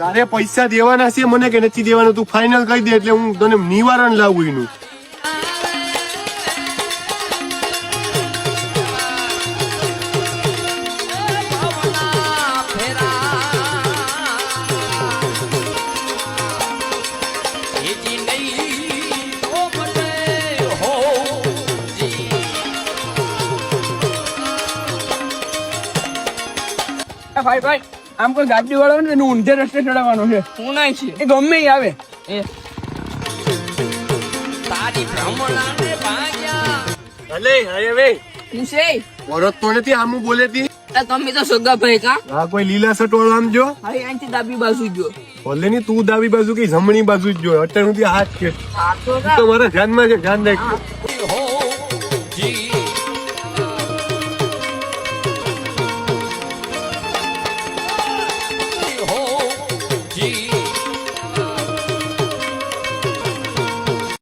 તારે પૈસા દેવાના છે મને કે નથી દેવાના તું ફાઇનલ કહી દે એટલે હું તને નિવારણ લાવું એનું. ભાઈ ભાઈ આમ કોઈ ગાડી વાળો ને એનું ઊંધે રસ્તે ચડાવવાનો છે. હું નહીં છે એ ગમે ઈ આવે. તારી ભ્રમણાને ભાગ્યા. ભલે હવે હું છે વરત તો નથી આમું બોલે તી. તમે તો સગા ભાઈ કા આ કોઈ લીલા શર્ટ વાળો આમ જો હવે અહીંથી ડાબી બાજુ જો. ભલે ની તું ડાબી બાજુ કે જમણી બાજુ જ જો અત્યાર સુધી હાથ છે આ તો તું તો મારા ધ્યાનમાં છે ધ્યાન રાખજો. જી